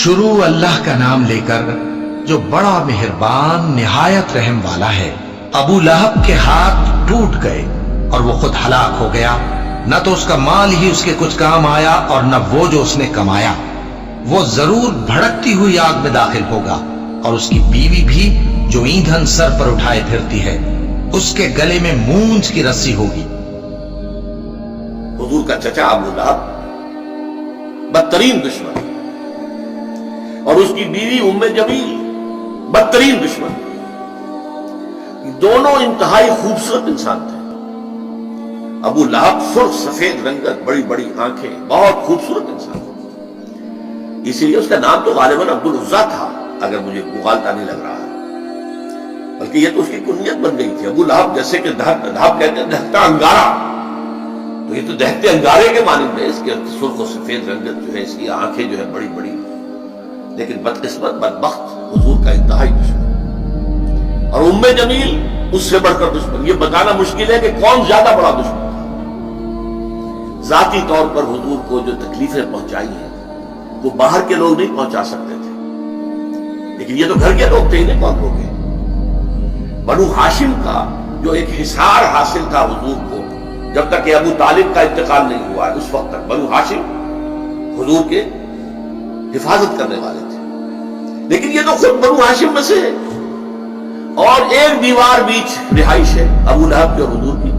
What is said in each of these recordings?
شروع اللہ کا نام لے کر جو بڑا مہربان نہایت رحم والا ہے۔ ابو لہب کے ہاتھ ٹوٹ گئے اور وہ خود ہلاک ہو گیا، نہ تو اس کا مال ہی اس کے کچھ کام آیا اور نہ وہ جو اس نے کمایا۔ وہ ضرور بھڑکتی ہوئی آگ میں داخل ہوگا، اور اس کی بیوی بھی جو ایندھن سر پر اٹھائے پھرتی ہے، اس کے گلے میں مونج کی رسی ہوگی۔ حضور کا چچا ابو لہب بدترین دشمن، اور اس کی بیوی ام جمیل بدترین دشمن، دونوں انتہائی خوبصورت انسان تھے۔ ابو لہب سرخ سفید رنگت، بڑی بڑی آنکھیں، بہت خوبصورت انسان، اسی لیے اس کا نام تو غالباً عبد العزیٰ تھا، اگر مجھے مغالطہ نہیں لگ رہا ہے، بلکہ یہ تو اس کی کنیت بن گئی تھی۔ ابو لہب جیسے کہ لہب کہتے ہیں دہتا انگارہ، تو یہ تو دہتے انگارے کے مانند ہے۔ اس کے سرخ و سفید رنگت جو ہے، اس کی آنکھیں جو ہے بڑی بڑی، لیکن بدقسمت بدبخت حضور کا انتہائی دشمن، اور ام جمیل اس سے بڑھ کر دشمن۔ یہ بتانا مشکل ہے کہ کون زیادہ بڑا دشمن تھا۔ ذاتی طور پر حضور کو جو تکلیفیں پہنچائی ہیں وہ باہر کے لوگ نہیں پہنچا سکتے تھے، لیکن یہ تو گھر کے لوگ تھے، انہیں کون روکے۔ بنو ہاشم کا جو ایک حصار حاصل تھا حضور کو، جب تک کہ ابو طالب کا انتقال نہیں ہوا، اس وقت تک بنو ہاشم حضور کے حفاظت کرنے والے تھے، لیکن یہ تو خود بنو ہاشم میں سے ہے، اور ایک دیوار بیچ رہائش ہے ابو لہب کی اور حضور کی،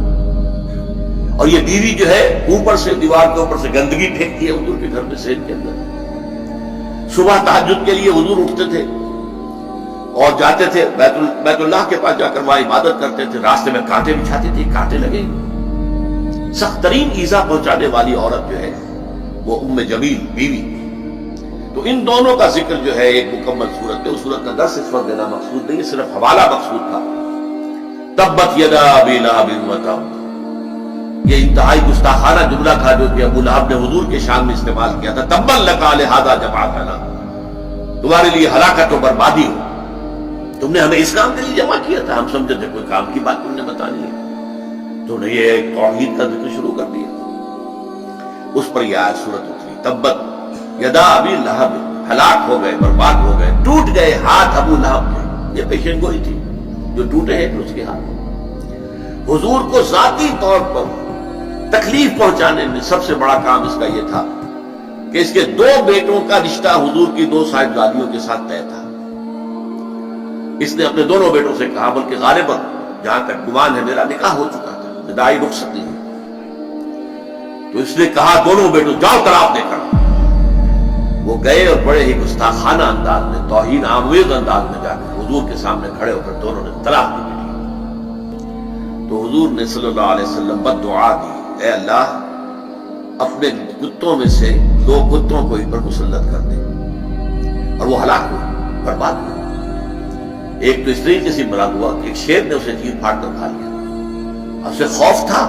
اور یہ بیوی جو ہے اوپر سے دیوار کے اوپر سے گندگی پھینکتی ہے حضور کے گھر میں سے کے اندر۔ صبح تہجد کے لیے حضور اٹھتے تھے اور جاتے تھے بیت اللہ کے پاس، جا کر وہاں عبادت کرتے تھے، راستے میں کانٹے بچھاتی تھی، کانٹے لگے۔ سخت ترین ایذا پہنچانے والی عورت جو ہے وہ ام جمیل بیوی۔ تو ان دونوں کا ذکر جو ہے ایک مکمل صورت ہے، اس صورت کا درس اس وقت دینا مقصود نہیں ہے، صرف حوالہ مقصود تھا۔ تبت یدا ابی لہب وتب، یہ انتہائی گستاخانہ جملہ تھا جو کہ ابو لہب نے حضور کے شان میں استعمال کیا تھا۔ تبا لک لہذا جمعتنا، تمہارے لیے ہلاکت و بربادی ہو، تم نے ہمیں اس کام کے لیے جمع کیا تھا۔ ہم سمجھتے تھے کوئی کام کی بات تم نے بتانی ہے، تو نے یہ توحید کا ذکر شروع کر دیا۔ اس پر یہ آیت سورت اتری، تبت یدا ابی لہب، ہلاک ہو گئے، برباد ہو گئے، ٹوٹ گئے ہاتھ ابو لہب کے۔ یہ پیشین گوئی تھی جو ٹوٹے ہیں اس کے ہاتھ۔ حضور کو ذاتی طور پر تکلیف پہنچانے میں سب سے بڑا کام اس کا یہ تھا کہ اس کے دو بیٹوں کا رشتہ حضور کی دو صاحبزادیوں کے ساتھ طے تھا۔ اس نے اپنے دونوں بیٹوں سے کہا، بلکہ غالباً جہاں تک گمان ہے میرا نکاح ہو چکا تھا، ابتدائی رخصت نہیں ہوئی، تو اس نے کہا دونوں بیٹوں جاؤ طلاق دے کر۔ وہ گئے اور بڑے ہی گستاخانہ انداز میں، توہین آمیز انداز میں جا کر حضور کے سامنے کھڑے ہو کر دونوں نے طلاق دی۔ تو حضور نے صلی اللہ علیہ وسلم بد دعا دی، اے اللہ اپنے کتوں میں سے دو کتوں کو ان پر مسلط کر دے، اور وہ ہلاک ہوئے، برباد ہوئے۔ ایک تو اس طریقے سے برباد ہوا کہ ایک شیر نے اسے چیر پھاڑ کر کھا لیا، اسے خوف تھا،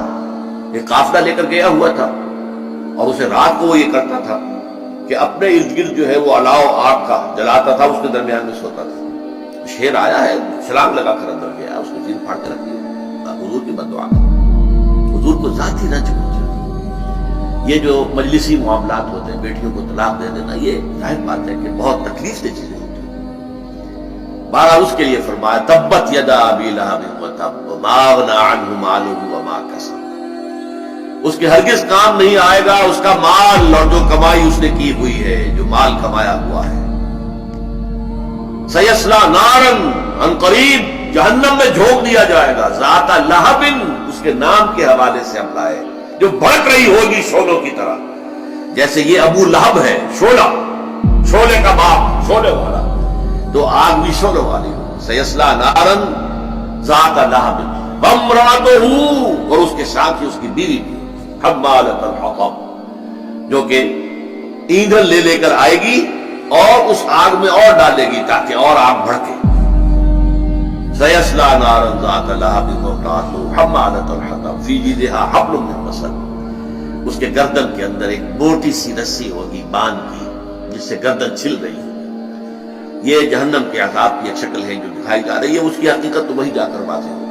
ایک قافلہ لے کر گیا ہوا تھا، اور اسے رات کو وہ یہ کرتا تھا کہ اپنے ارد گرد جو ہے وہ الاؤ آگ کا جلاتا تھا، اس کے درمیان میں سوتا تھا۔ شیر آیا ہے، چھلانگ لگا کر اندر گیا، اس کو چیر پھاڑ کر رکھ دیا۔ حضور کی بد دعا، حضور کو ذاتی رنج پہنچا۔ یہ جو مجلسی معاملات ہوتے ہیں، بیٹیوں کو طلاق دے دینا، یہ ظاہر بات ہے کہ بہت تکلیف دہ چیزیں ہوتی ہیں۔ بہرحال اس کے لیے فرمایا تبت یدا ابی لہب وتب ما اغنی عنہ مالہ وما کسب، اس کے ہرگز کام نہیں آئے گا اس کا مال اور جو کمائی اس نے کی ہوئی ہے، جو مال کمایا ہوا ہے۔ سیصلی نارا، عن قریب جہنم میں جھونک دیا جائے گا، ذات لہب، اس کے نام کے حوالے سے ہم لائے، جو بھڑک رہی ہوگی شعلوں کی طرح۔ جیسے یہ ابو لہب ہے شعلہ، شعلے کا باپ، شعلے والا، تو آگ بھی شعلوں والی ہو۔ سیصلی نارا ذات لہب وامرأتہ، اور اس کے ساتھ ہی اس کی بیوی بھی، حمالۃ الحطب، جو کہ ایندھن لے لے کر آئے گی اور اس آگ میں اور ڈالے گی تاکہ اور آگ بھڑکے۔ سیصلی نارا ذات لہب وامرأتہ حمالۃ الحطب فی جیدہا حبل من مسد، اس کے گردن کے اندر ایک موٹی سی رسی ہوگی باندھ کی، جس سے گردن چھل رہی ہوگی۔ یہ جہنم کے عذاب کی ایک شکل ہے جو دکھائی جا رہی ہے، اس کی حقیقت تو وہی جا کر واضح ہوگی۔